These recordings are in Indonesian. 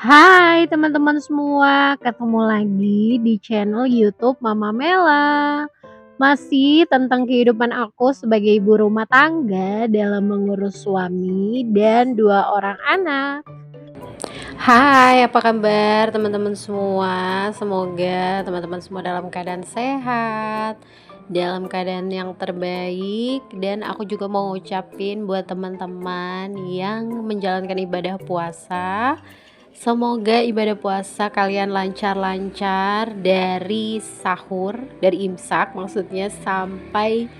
Hai teman-teman semua, ketemu lagi di channel YouTube Mama Mela. Masih tentang kehidupan aku sebagai ibu rumah tangga dalam mengurus suami dan dua orang anak. Hai, apa kabar teman-teman semua? Semoga teman-teman semua dalam keadaan sehat, dalam keadaan yang terbaik, dan aku juga mau ngucapin buat teman-teman yang menjalankan ibadah puasa. Semoga ibadah puasa kalian lancar-lancar dari sahur, dari imsak maksudnya sampai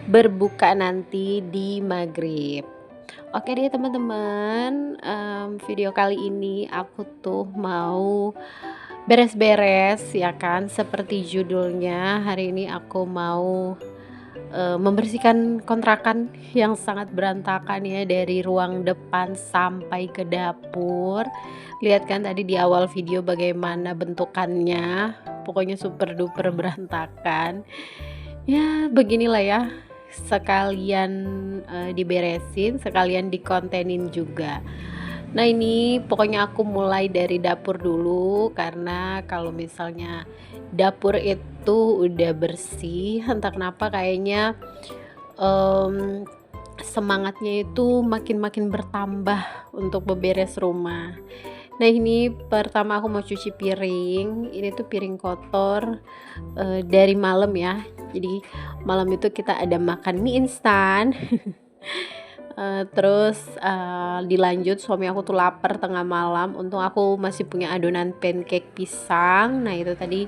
berbuka nanti di maghrib. Oke deh teman-teman, video kali ini aku tuh mau beres-beres ya kan, seperti judulnya. Hari ini aku mau membersihkan kontrakan yang sangat berantakan ya, dari ruang depan sampai ke dapur. Lihat kan tadi di awal video bagaimana bentukannya, pokoknya super duper berantakan. Ya beginilah ya, sekalian diberesin, sekalian dikontenin juga. Nah ini pokoknya aku mulai dari dapur dulu, karena kalau misalnya dapur itu udah bersih, entah kenapa kayaknya semangatnya itu makin-makin bertambah untuk beberes rumah. Nah ini pertama aku mau cuci piring. Ini tuh piring kotor dari malam ya. Jadi malam itu kita ada makan mie instan. Terus dilanjut suami aku tuh lapar tengah malam. Untung aku masih punya adonan pancake pisang. Nah itu tadi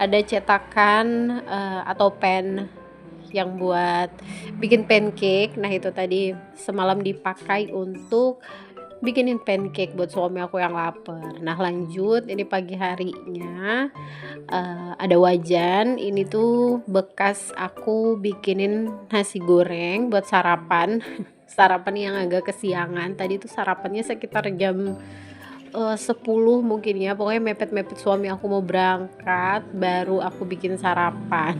ada cetakan atau pen yang buat bikin pancake. Nah itu tadi semalam dipakai untuk bikinin pancake buat suami aku yang lapar. Nah lanjut, ini pagi harinya ada wajan. Ini tuh bekas aku bikinin nasi goreng buat sarapan. Sarapan yang agak kesiangan. Tadi tuh sarapannya sekitar jam 10 mungkin ya. Pokoknya mepet-mepet suami aku mau berangkat baru aku bikin sarapan.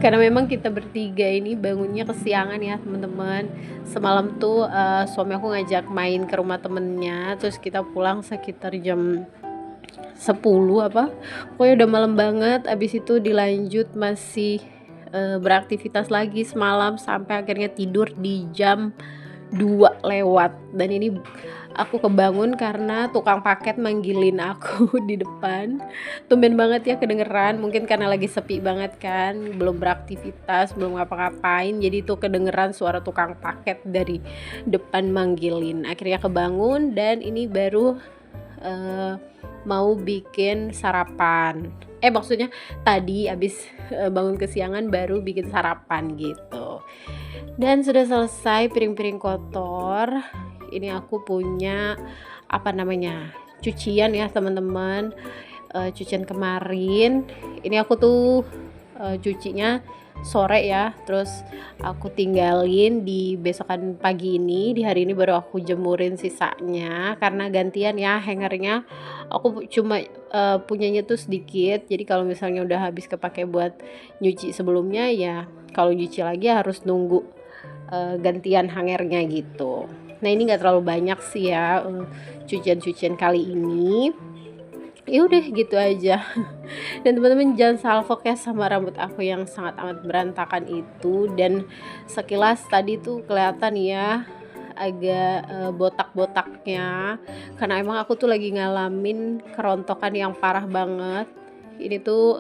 Karena memang kita bertiga ini bangunnya kesiangan ya teman-teman. Semalam tuh suami aku ngajak main ke rumah temennya, terus kita pulang sekitar jam 10 apa, pokoknya udah malam banget. Abis itu dilanjut masih beraktivitas lagi semalam sampai akhirnya tidur di jam 2 lewat. Dan ini aku kebangun karena tukang paket manggilin aku di depan. Tumben banget ya kedengeran, mungkin karena lagi sepi banget kan, belum beraktivitas, belum ngapa-ngapain, jadi tuh kedengeran suara tukang paket dari depan manggilin. Akhirnya kebangun dan ini baru mau bikin sarapan. Maksudnya tadi abis bangun kesiangan baru bikin sarapan gitu. Dan sudah selesai piring-piring kotor. Ini aku punya cucian ya teman-teman. Cucian kemarin. Ini aku tuh cucinya sore ya, terus aku tinggalin di besokan pagi ini. Di hari ini baru aku jemurin sisanya karena gantian ya hangernya. Aku cuma punyanya tuh sedikit, jadi kalau misalnya udah habis kepake buat nyuci sebelumnya ya, kalau nyuci lagi harus nunggu gantian hangernya gitu. Nah ini nggak terlalu banyak sih ya cucian-cucian kali ini. Ya udah gitu aja. Dan teman-teman jangan salfok ya sama rambut aku yang sangat amat berantakan itu. Dan sekilas tadi tuh kelihatan ya agak botak-botaknya, karena emang aku tuh lagi ngalamin kerontokan yang parah banget. Ini tuh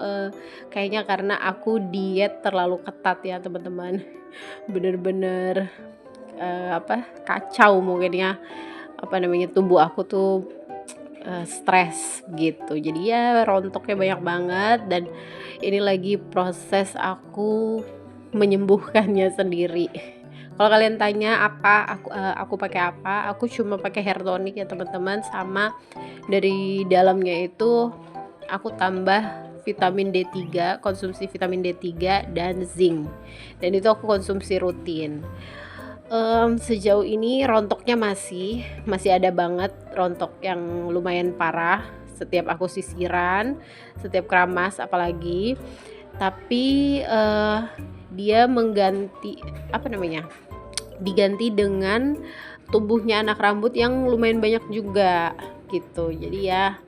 kayaknya karena aku diet terlalu ketat ya teman-teman. Bener-bener kacau mungkin ya, tubuh aku tuh stres gitu, jadi ya rontoknya banyak banget. Dan ini lagi proses aku menyembuhkannya sendiri. Kalau kalian tanya aku pakai apa, aku cuma pakai hair tonic ya teman-teman, sama dari dalamnya itu aku tambah vitamin D3, konsumsi vitamin D3 dan zinc, dan itu aku konsumsi rutin. Sejauh ini rontoknya masih ada banget, rontok yang lumayan parah setiap aku sisiran, setiap keramas apalagi. Tapi dia diganti dengan tumbuhnya anak rambut yang lumayan banyak juga. gitu. Jadi ya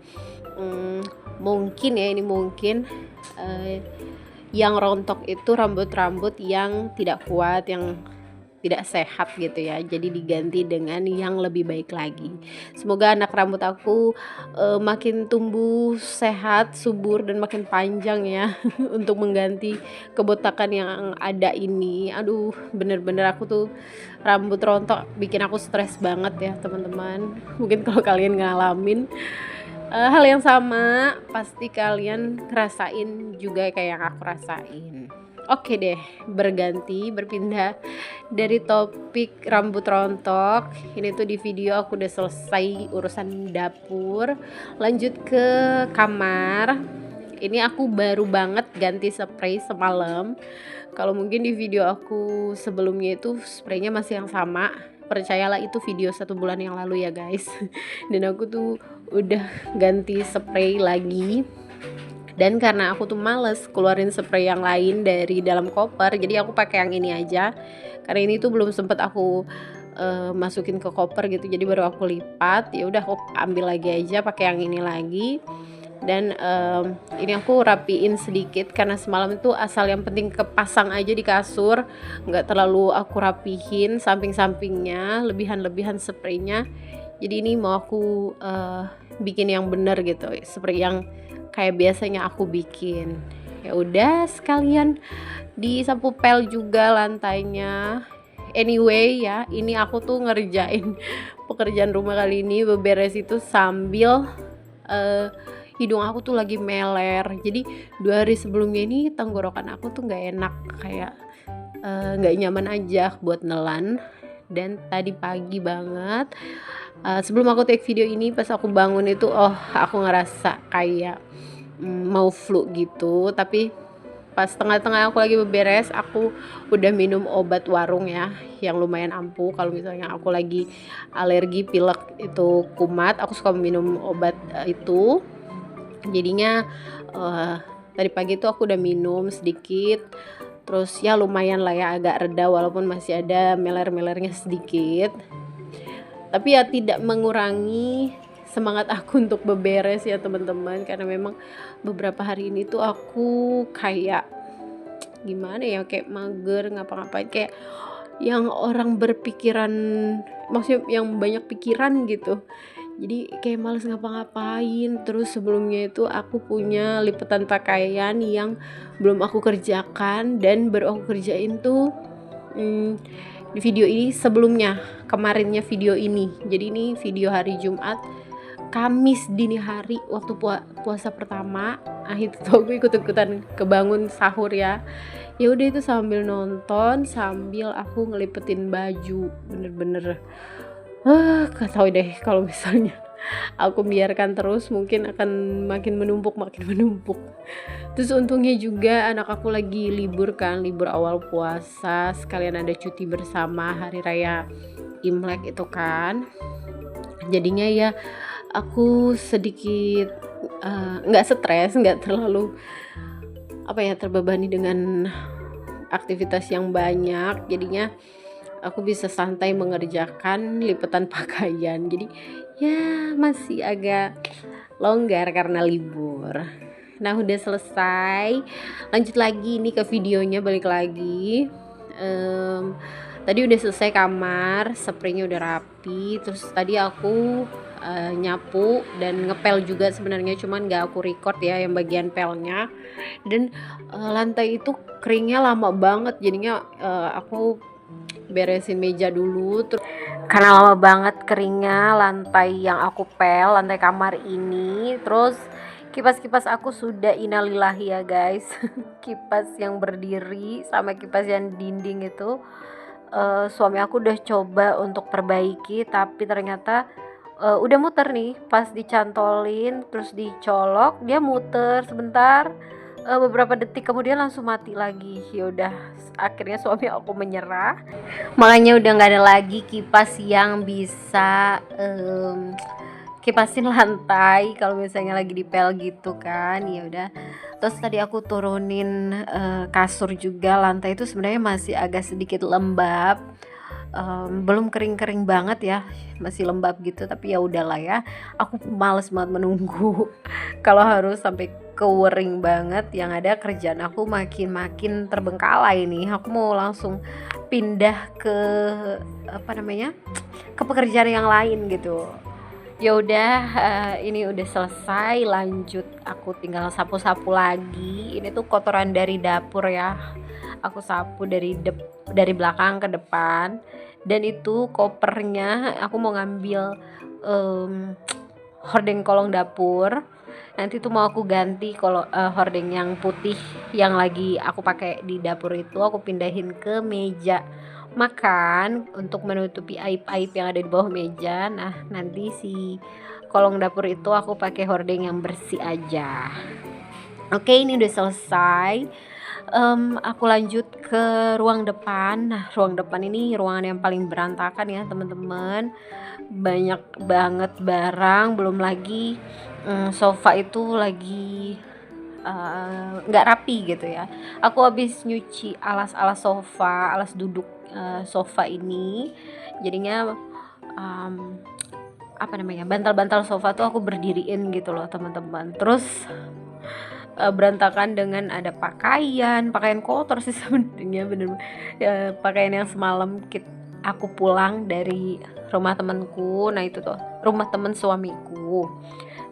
mungkin ya, ini mungkin yang rontok itu rambut-rambut yang tidak kuat, yang tidak sehat gitu ya, jadi diganti dengan yang lebih baik lagi. Semoga anak rambut aku makin tumbuh sehat, subur, dan makin panjang ya untuk mengganti kebotakan yang ada ini. Aduh, bener-bener aku tuh rambut rontok bikin aku stres banget ya teman-teman. Mungkin kalau kalian ngalamin hal yang sama, pasti kalian ngerasain juga kayak yang aku rasain. Oke deh, berpindah dari topik rambut rontok. Ini tuh di video aku udah selesai urusan dapur. Lanjut ke kamar. Ini aku baru banget ganti spray semalam. Kalau mungkin di video aku sebelumnya itu spraynya masih yang sama. Percayalah itu video 1 bulan yang lalu ya guys. Dan aku tuh udah ganti spray lagi. Dan karena aku tuh males keluarin spray yang lain dari dalam koper, jadi aku pakai yang ini aja. Karena ini tuh belum sempet aku masukin ke koper gitu, jadi baru aku lipat. Ya udah aku ambil lagi aja, pakai yang ini lagi. Dan ini aku rapiin sedikit karena semalam itu asal yang penting kepasang aja di kasur, nggak terlalu aku rapihin samping-sampingnya, lebihan-lebihan spraynya. Jadi ini mau aku bikin yang bener gitu, spray yang kayak biasanya aku bikin. Ya udah sekalian disapu pel juga lantainya. Anyway ya, ini aku tuh ngerjain pekerjaan rumah kali ini, beberes itu sambil hidung aku tuh lagi meler. Jadi 2 hari sebelumnya ini tenggorokan aku tuh nggak enak, kayak nggak nyaman aja buat nelan. Dan tadi pagi banget sebelum aku take video ini, pas aku bangun itu aku ngerasa kayak mau flu gitu. Tapi pas tengah-tengah aku lagi beberes, aku udah minum obat warung ya, yang lumayan ampuh. Kalau misalnya aku lagi alergi, pilek, itu kumat, aku suka minum obat itu. Jadinya tadi pagi tuh aku udah minum sedikit. Terus ya lumayan lah ya, agak reda walaupun masih ada meler-melernya sedikit. Tapi ya tidak mengurangi semangat aku untuk beberes ya teman-teman, karena memang beberapa hari ini tuh aku kayak gimana ya, kayak mager ngapa-ngapain, kayak yang orang berpikiran, maksudnya yang banyak pikiran gitu. Jadi kayak males ngapa-ngapain. Terus sebelumnya itu aku punya lipetan pakaian yang belum aku kerjakan, dan baru aku kerjain tuh di video ini sebelumnya, kemarinnya video ini. Jadi ini video hari Jumat, Kamis dini hari waktu puasa pertama. Itu tuh aku ikut-ikutan kebangun sahur ya. Ya udah itu sambil nonton, sambil aku ngelipetin baju. Bener-bener gak tau deh, kalau misalnya aku biarkan terus mungkin akan makin menumpuk. Terus untungnya juga anak aku lagi libur kan, libur awal puasa, sekalian ada cuti bersama hari raya Imlek itu kan. Jadinya ya aku sedikit nggak stres, nggak terlalu terbebani dengan aktivitas yang banyak. Jadinya aku bisa santai mengerjakan lipetan pakaian. Jadi ya masih agak longgar karena libur. Nah udah selesai, lanjut lagi nih ke videonya, balik lagi. Tadi udah selesai kamar, spraynya udah rapi. Terus tadi aku nyapu dan ngepel juga sebenarnya, cuman gak aku record ya yang bagian pelnya. Dan lantai itu keringnya lama banget, jadinya aku beresin meja dulu. Terus karena lama banget keringnya lantai yang aku pel, lantai kamar ini. Terus kipas aku sudah innalillahi ya guys. Kipas yang berdiri sama kipas yang dinding itu suami aku udah coba untuk perbaiki, tapi ternyata udah muter nih. Pas dicantolin terus dicolok, dia muter sebentar, beberapa detik kemudian langsung mati lagi. Ya udah, akhirnya suami aku menyerah. Makanya udah nggak ada lagi kipas yang bisa kipasin lantai kalau misalnya lagi dipel gitu kan. Ya udah, terus tadi aku turunin kasur juga. Lantai itu sebenarnya masih agak sedikit lembab, belum kering-kering banget ya, masih lembab gitu, tapi ya udahlah ya, aku males banget menunggu kalau harus sampai kewering banget, yang ada kerjaan aku makin terbengkalai nih. Aku mau langsung pindah ke apa namanya, ke pekerjaan yang lain gitu. Ya udah, ini udah selesai, lanjut aku tinggal sapu-sapu lagi. Ini tuh kotoran dari dapur ya, aku sapu dari belakang ke depan. Dan itu kopernya aku mau ngambil hordeng kolong dapur. Nanti tuh mau aku ganti kalau hordeng yang putih yang lagi aku pakai di dapur itu aku pindahin ke meja makan untuk menutupi aib-aib yang ada di bawah meja. Nah, nanti si kolong dapur itu aku pakai hordeng yang bersih aja. Oke, ini udah selesai. Aku lanjut ke ruang depan. Nah, ruang depan ini ruangan yang paling berantakan ya, teman-teman. Banyak banget barang, belum lagi sofa itu lagi nggak rapi gitu ya. Aku habis nyuci alas-alas sofa, alas duduk sofa ini, jadinya apa namanya, bantal-bantal sofa tuh aku berdiriin gitu loh teman-teman. Terus berantakan dengan ada pakaian kotor sih sebenarnya, bener ya, pakaian yang semalam aku pulang dari rumah temanku. Nah itu tuh rumah temen suamiku.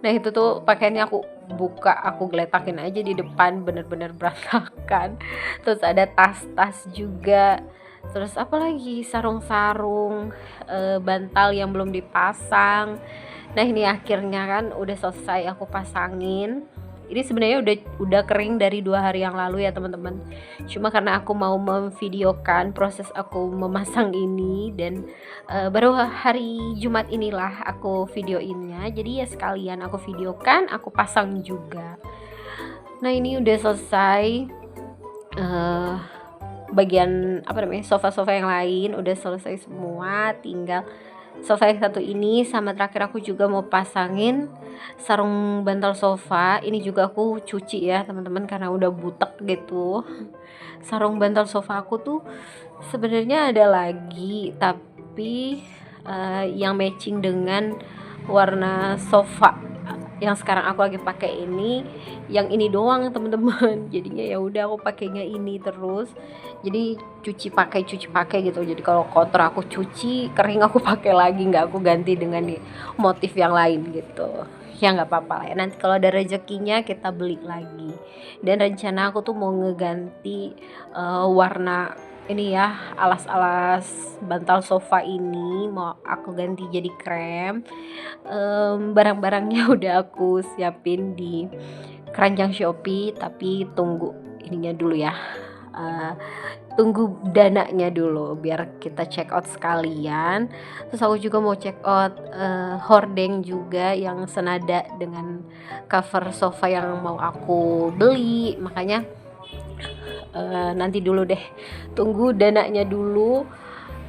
Nah itu tuh pakaiannya aku buka, aku geletakin aja di depan, bener-bener berantakan. Terus ada tas-tas juga, terus apalagi sarung-sarung, bantal yang belum dipasang. Nah ini akhirnya kan udah selesai aku pasangin. Ini sebenarnya udah kering dari 2 hari yang lalu ya teman-teman. Cuma karena aku mau memvideokan proses aku memasang ini, dan baru hari Jumat inilah aku videoinnya. Jadi ya sekalian aku videokan, aku pasang juga. Nah ini udah selesai. Bagian apa namanya, sofa-sofa yang lain udah selesai semua, tinggal sofa yang satu ini. Sama terakhir aku juga mau pasangin sarung bantal sofa. Ini juga aku cuci ya teman-teman, karena udah butek gitu. Sarung bantal sofa aku tuh sebenarnya ada lagi, tapi yang matching dengan warna sofa yang sekarang aku lagi pakai ini, yang ini doang teman-teman. Jadinya ya udah aku pakainya ini terus. Jadi cuci pakai gitu. Jadi kalau kotor aku cuci, kering aku pakai lagi, nggak aku ganti dengan motif yang lain gitu. Ya nggak apa-apa lah ya, nanti kalau ada rezekinya kita beli lagi. Dan rencana aku tuh mau ngeganti warna ini ya, alas-alas bantal sofa ini mau aku ganti jadi krem. Barang-barangnya udah aku siapin di keranjang Shopee, tapi tunggu ininya dulu ya, tunggu dananya dulu biar kita check out sekalian. Terus aku juga mau check out hordeng juga yang senada dengan cover sofa yang mau aku beli. Makanya nanti dulu deh, tunggu dananya dulu,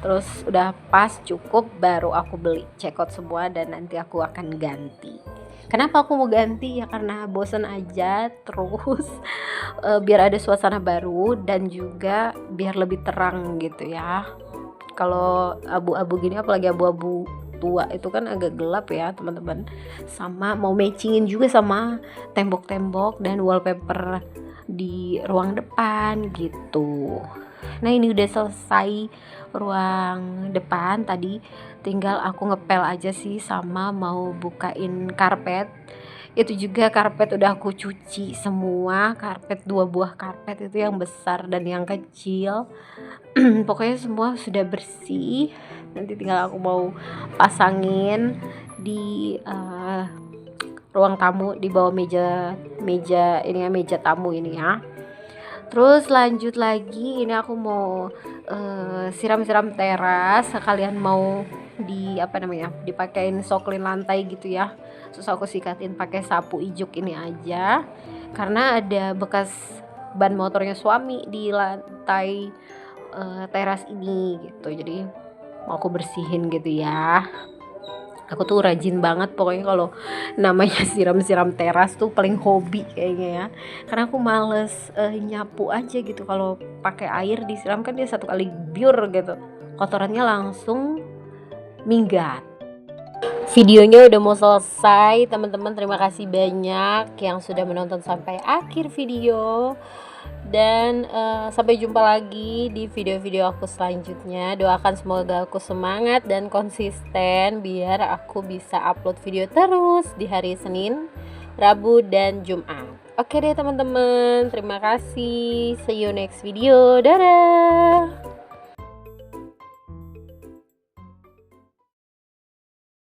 terus udah pas cukup baru aku beli, check out semua, dan nanti aku akan ganti. Kenapa aku mau ganti ya, karena bosen aja. Terus biar ada suasana baru dan juga biar lebih terang gitu ya. Kalau abu-abu gini, apalagi abu-abu tua itu kan agak gelap ya teman-teman. Sama mau matchingin juga sama tembok-tembok dan wallpaper di ruang depan gitu. Nah ini udah selesai ruang depan, tadi tinggal aku ngepel aja sih, sama mau bukain karpet. Itu juga karpet udah aku cuci semua, karpet 2 buah karpet itu, yang besar dan yang kecil. Pokoknya semua sudah bersih. Nanti tinggal aku mau pasangin di ruang tamu, di bawah meja ini ya, meja tamu ini ya. Terus lanjut lagi, ini aku mau siram-siram teras, sekalian mau apa namanya, dipakein soklin lantai gitu ya. Terus aku sikatin pakai sapu ijuk ini aja, karena ada bekas ban motornya suami di lantai teras ini gitu. Jadi mau aku bersihin gitu ya. Aku tuh rajin banget pokoknya kalau namanya siram-siram teras tuh, paling hobi kayaknya ya. Karena aku males nyapu aja gitu. Kalau pakai air disiram kan dia satu kali biur gitu. kotorannya langsung minggat. Videonya udah mau selesai teman-teman, terima kasih banyak yang sudah menonton sampai akhir video. Dan sampai jumpa lagi di video-video aku selanjutnya. Doakan semoga aku semangat dan konsisten biar aku bisa upload video terus di hari Senin, Rabu, dan Jumat. Oke deh teman-teman, terima kasih. See you next video. Dadah.